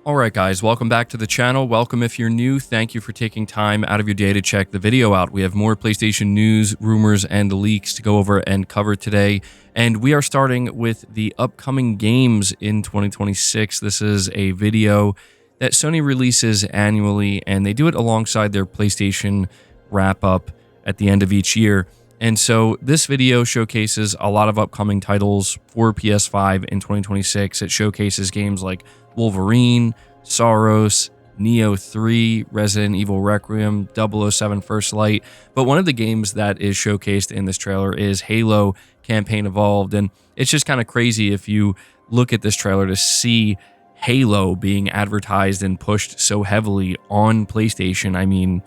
Alright guys, welcome back to the channel. Welcome if you're new. Thank you for taking time out of your day to check the video out. We have more PlayStation news, rumors, and leaks to go over and cover today. And we are starting with the upcoming games in 2026. This is a video that Sony releases annually, and they do it alongside their PlayStation wrap-up at the end of each year. And so this video showcases a lot of upcoming titles for PS5 in 2026. It showcases games like Wolverine, Soros, Neo 3, Resident Evil Requiem, 007 First Light. But one of the games that is showcased in this trailer is Halo Campaign Evolved. And it's just kind of crazy if you look at this trailer to see Halo being advertised and pushed so heavily on PlayStation. I mean,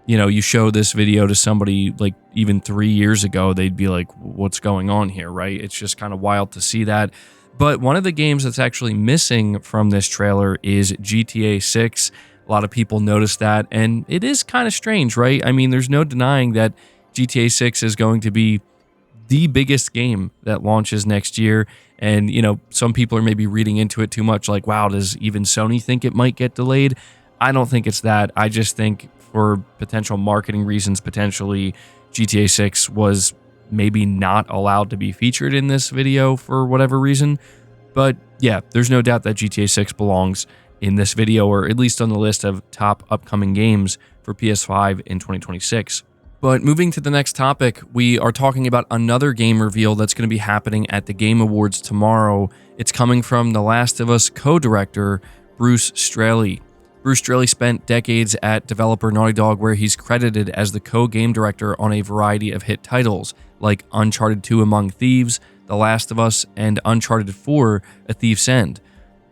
you know, you show this video to somebody like even 3 years ago, they'd be like, what's going on here, right? It's just kind of wild to see that. But one of the games that's actually missing from this trailer is GTA 6. A lot of people noticed that, and it is kind of strange, right? I mean, there's no denying that GTA 6 is going to be the biggest game that launches next year. And, you know, some people are maybe reading into it too much, like, wow, does even Sony think it might get delayed? I don't think it's that. I just think for potential marketing reasons, potentially GTA 6 was maybe not allowed to be featured in this video for whatever reason. But yeah, there's no doubt that GTA 6 belongs in this video, or at least on the list of top upcoming games for PS5 in 2026. But moving to the next topic, we are talking about another game reveal that's going to be happening at the Game Awards tomorrow. It's coming from The Last of Us co-director Bruce Straley. Bruce Straley spent decades at developer Naughty Dog, where he's credited as the co-game director on a variety of hit titles, like Uncharted 2 Among Thieves, The Last of Us, and Uncharted 4 A Thief's End.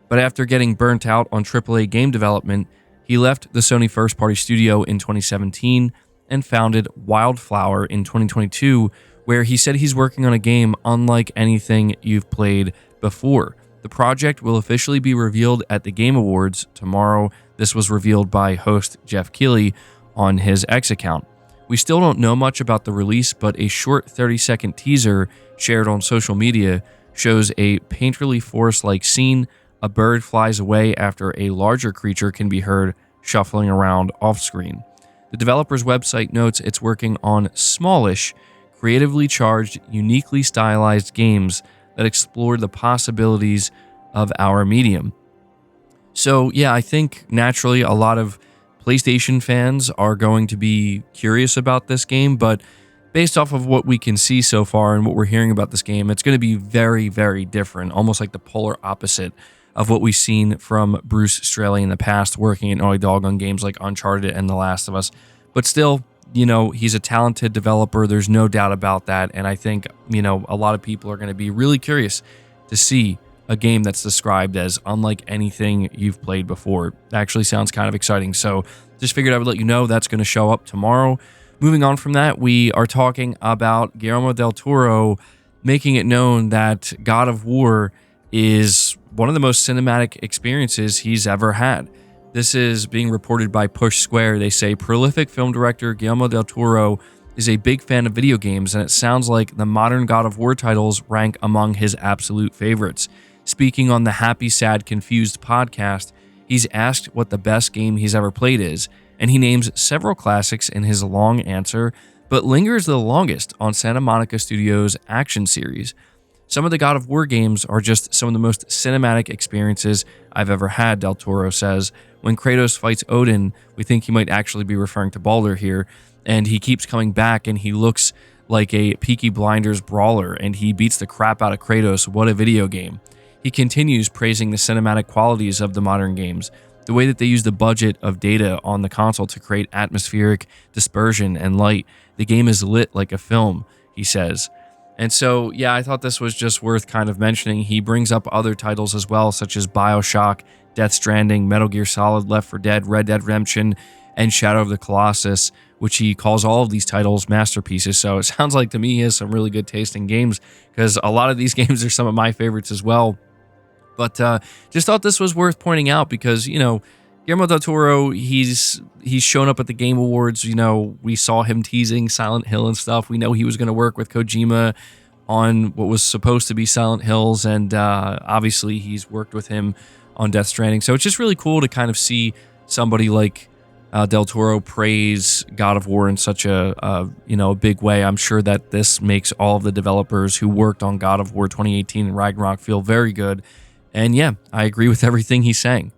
But after getting burnt out on AAA game development, he left the Sony first-party studio in 2017 and founded Wildflower in 2022, where he said he's working on a game unlike anything you've played before. The project will officially be revealed at the Game Awards tomorrow. This was revealed by host Jeff Keighley on his X account. We still don't know much about the release, but a short 30-second teaser shared on social media shows a painterly forest-like scene. A bird flies away after a larger creature can be heard shuffling around off-screen. The developer's website notes it's working on smallish, creatively charged, uniquely stylized games that explore the possibilities of our medium. So yeah, I think naturally a lot of PlayStation fans are going to be curious about this game, but based off of what we can see so far and what we're hearing about this game, it's going to be very, very different, almost like the polar opposite of what we've seen from Bruce Straley in the past, working at Naughty Dog on games like Uncharted and The Last of Us. But still, you know, he's a talented developer. There's no doubt about that. And I think, you know, a lot of people are going to be really curious to see a game that's described as unlike anything you've played before. It actually sounds kind of exciting. So just figured I would let you know that's going to show up tomorrow. Moving on from that, we are talking about Guillermo del Toro making it known that God of War is one of the most cinematic experiences he's ever had. This is being reported by Push Square. They say prolific film director Guillermo del Toro is a big fan of video games, and it sounds like the modern God of War titles rank among his absolute favorites. Speaking on the Happy, Sad, Confused podcast, he's asked what the best game he's ever played is, and he names several classics in his long answer, but lingers the longest on Santa Monica Studios' action series. Some of the God of War games are just some of the most cinematic experiences I've ever had, Del Toro says. When Kratos fights Odin, we think he might actually be referring to Baldur here, and he keeps coming back and he looks like a Peaky Blinders brawler and he beats the crap out of Kratos. What a video game. He continues praising the cinematic qualities of the modern games, the way that they use the budget of data on the console to create atmospheric dispersion and light. The game is lit like a film, he says. And so, yeah, I thought this was just worth kind of mentioning. He brings up other titles as well, such as BioShock, Death Stranding, Metal Gear Solid, Left 4 Dead, Red Dead Redemption, and Shadow of the Colossus, which he calls all of these titles masterpieces. So it sounds like to me he has some really good taste in games, because a lot of these games are some of my favorites as well. But just thought this was worth pointing out because, you know, Guillermo del Toro, he's shown up at the Game Awards. You know, we saw him teasing Silent Hill and stuff. We know he was going to work with Kojima on what was supposed to be Silent Hills, and obviously he's worked with him on Death Stranding. So it's just really cool to kind of see somebody like Del Toro praise God of War in such a big way. I'm sure that this makes all of the developers who worked on God of War 2018 and Ragnarok feel very good. And yeah, I agree with everything he's saying.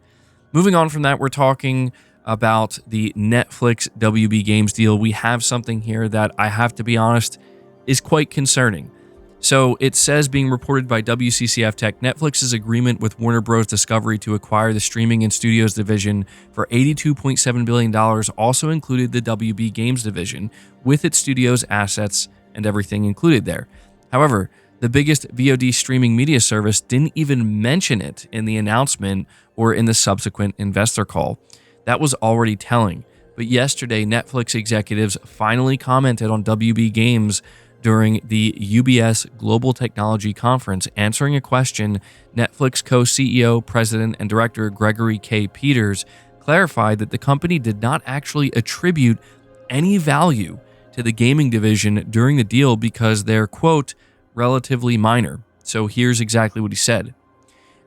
Moving on from that, we're talking about the Netflix WB Games deal. We have something here that I have to be honest is quite concerning. So it says, being reported by WCCF Tech, Netflix's agreement with Warner Bros. Discovery to acquire the streaming and studios division for $82.7 billion also included the WB Games division, with its studios, assets, and everything included there. However, the biggest VOD streaming media service didn't even mention it in the announcement or in the subsequent investor call. That was already telling. But yesterday, Netflix executives finally commented on WB Games during the UBS Global Technology Conference, answering a question. Netflix co-CEO, president, and director Gregory K. Peters clarified that the company did not actually attribute any value to the gaming division during the deal because they're, quote, relatively minor. So here's exactly what he said.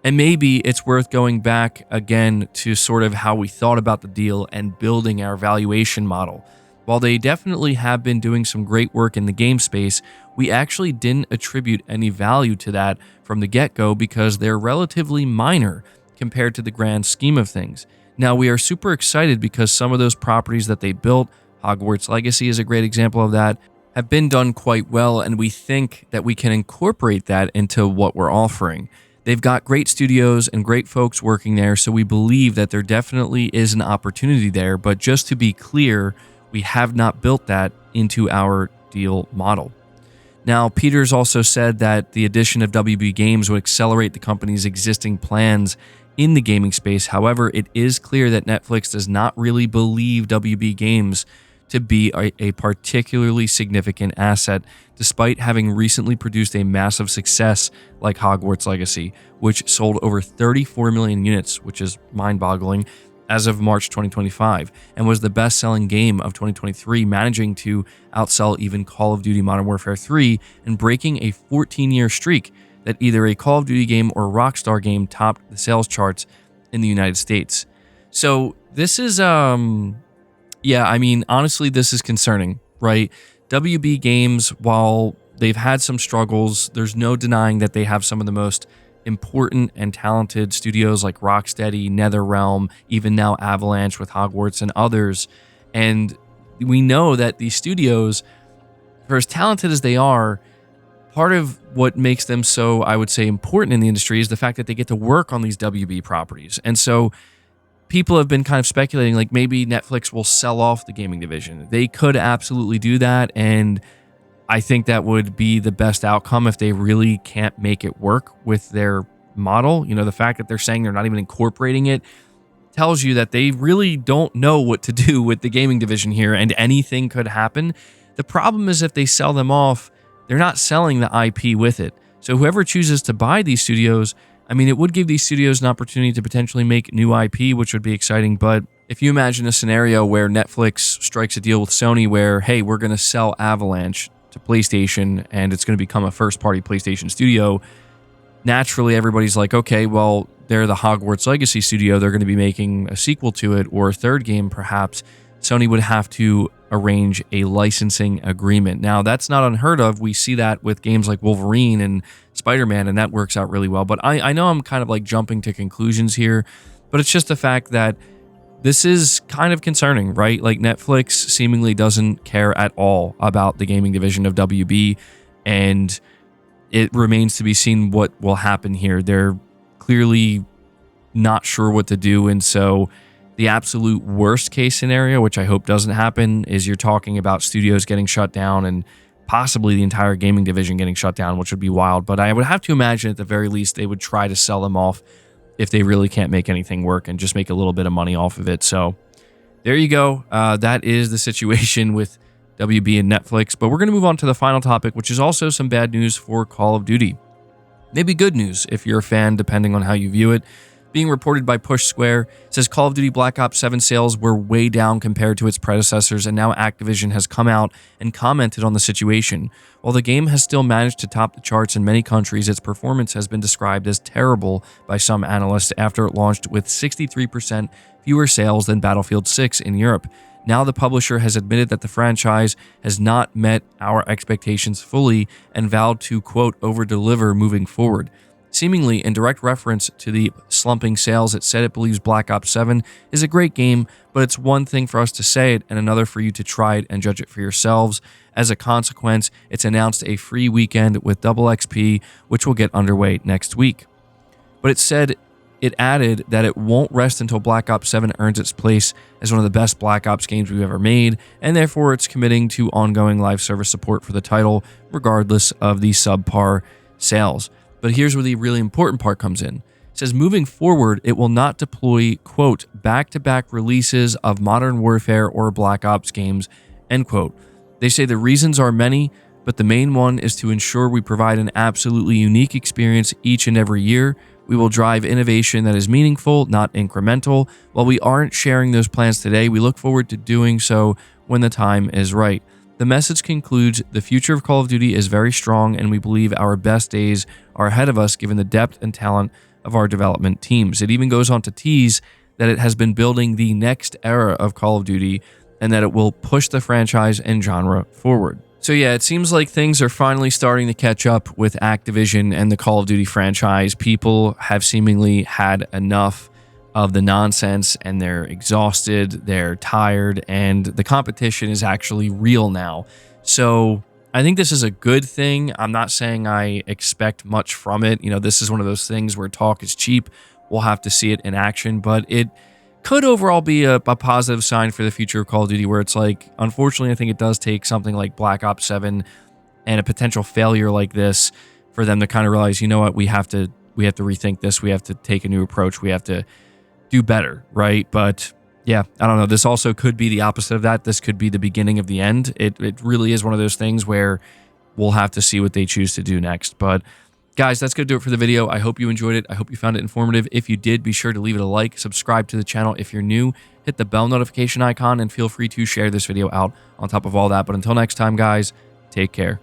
And maybe it's worth going back again to sort of how we thought about the deal and building our valuation model. While they definitely have been doing some great work in the game space, we actually didn't attribute any value to that from the get-go because they're relatively minor compared to the grand scheme of things. Now, we are super excited because some of those properties that they built, Hogwarts Legacy is a great example of that, have been done quite well, and we think that we can incorporate that into what we're offering. They've got great studios and great folks working there, so we believe that there definitely is an opportunity there, but just to be clear, we have not built that into our deal model. Now, Peters also said that the addition of WB Games would accelerate the company's existing plans in the gaming space. However, it is clear that Netflix does not really believe WB Games to be a particularly significant asset, despite having recently produced a massive success like Hogwarts Legacy, which sold over 34 million units, which is mind-boggling, as of March 2025, and was the best-selling game of 2023, managing to outsell even Call of Duty Modern Warfare 3 and breaking a 14-year streak that either a Call of Duty game or Rockstar game topped the sales charts in the United States. So this is, honestly, this is concerning, right? WB Games, while they've had some struggles, there's no denying that they have some of the most important and talented studios like Rocksteady, NetherRealm, even now Avalanche with Hogwarts and others. And we know that these studios, for as talented as they are, part of what makes them so, I would say, important in the industry is the fact that they get to work on these WB properties. And so people have been kind of speculating like maybe Netflix will sell off the gaming division. They could absolutely do that, and I think that would be the best outcome if they really can't make it work with their model. You know, the fact that they're saying they're not even incorporating it tells you that they really don't know what to do with the gaming division here, and anything could happen. The problem is if they sell them off, they're not selling the IP with it. So whoever chooses to buy these studios, it would give these studios an opportunity to potentially make new IP, which would be exciting. But if you imagine a scenario where Netflix strikes a deal with Sony where, hey, we're going to sell Avalanche to PlayStation and it's going to become a first-party PlayStation studio, naturally everybody's like, okay, well, they're the Hogwarts Legacy studio. They're going to be making a sequel to it or a third game, perhaps. Sony would have to arrange a licensing agreement. Now, that's not unheard of. We see that with games like Wolverine and Spider-Man, and that works out really well. But I know I'm kind of like jumping to conclusions here, but it's just the fact that this is kind of concerning, right? Like Netflix seemingly doesn't care at all about the gaming division of WB, and it remains to be seen what will happen here. They're clearly not sure what to do, and so the absolute worst case scenario, which I hope doesn't happen, is you're talking about studios getting shut down and possibly the entire gaming division getting shut down, which would be wild. But I would have to imagine at the very least they would try to sell them off if they really can't make anything work and just make a little bit of money off of it. So there you go. That is the situation with WB and Netflix. But we're going to move on to the final topic, which is also some bad news for Call of Duty. Maybe good news if you're a fan, depending on how you view it. Being reported by Push Square, says Call of Duty Black Ops 7 sales were way down compared to its predecessors, and now Activision has come out and commented on the situation. While the game has still managed to top the charts in many countries, its performance has been described as terrible by some analysts after it launched with 63% fewer sales than Battlefield 6 in Europe. Now the publisher has admitted that the franchise has not met our expectations fully and vowed to, quote, over-deliver moving forward. Seemingly in direct reference to the slumping sales, it said it believes Black Ops 7 is a great game, but it's one thing for us to say it and another for you to try it and judge it for yourselves. As a consequence, it's announced a free weekend with double XP, which will get underway next week. But it added that it won't rest until Black Ops 7 earns its place as one of the best Black Ops games we've ever made, and therefore it's committing to ongoing live service support for the title, regardless of the subpar sales. But here's where the really important part comes in. It says, moving forward, it will not deploy, quote, back-to-back releases of Modern Warfare or Black Ops games, end quote. They say the reasons are many, but the main one is to ensure we provide an absolutely unique experience each and every year. We will drive innovation that is meaningful, not incremental. While we aren't sharing those plans today, we look forward to doing so when the time is right. The message concludes, the future of Call of Duty is very strong, and we believe our best days are ahead of us given the depth and talent of our development teams. It even goes on to tease that it has been building the next era of Call of Duty and that it will push the franchise and genre forward. So yeah, it seems like things are finally starting to catch up with Activision and the Call of Duty franchise. People have seemingly had enough of the nonsense and they're exhausted, they're tired, and the competition is actually real now. So I think this is a good thing. I'm not saying I expect much from it. You know, this is one of those things where talk is cheap. We'll have to see it in action, but it could overall be a positive sign for the future of Call of Duty, where it's like, unfortunately, I think it does take something like Black Ops 7 and a potential failure like this for them to kind of realize, you know what, we have to rethink this. We have to take a new approach. We have to do better, right? But yeah, I don't know. This also could be the opposite of that. This could be the beginning of the end. It really is one of those things where we'll have to see what they choose to do next. But guys, that's going to do it for the video. I hope you enjoyed it. I hope you found it informative. If you did, be sure to leave it a like, subscribe to the channel if you're new, hit the bell notification icon, and feel free to share this video out on top of all that. But until next time, guys, take care.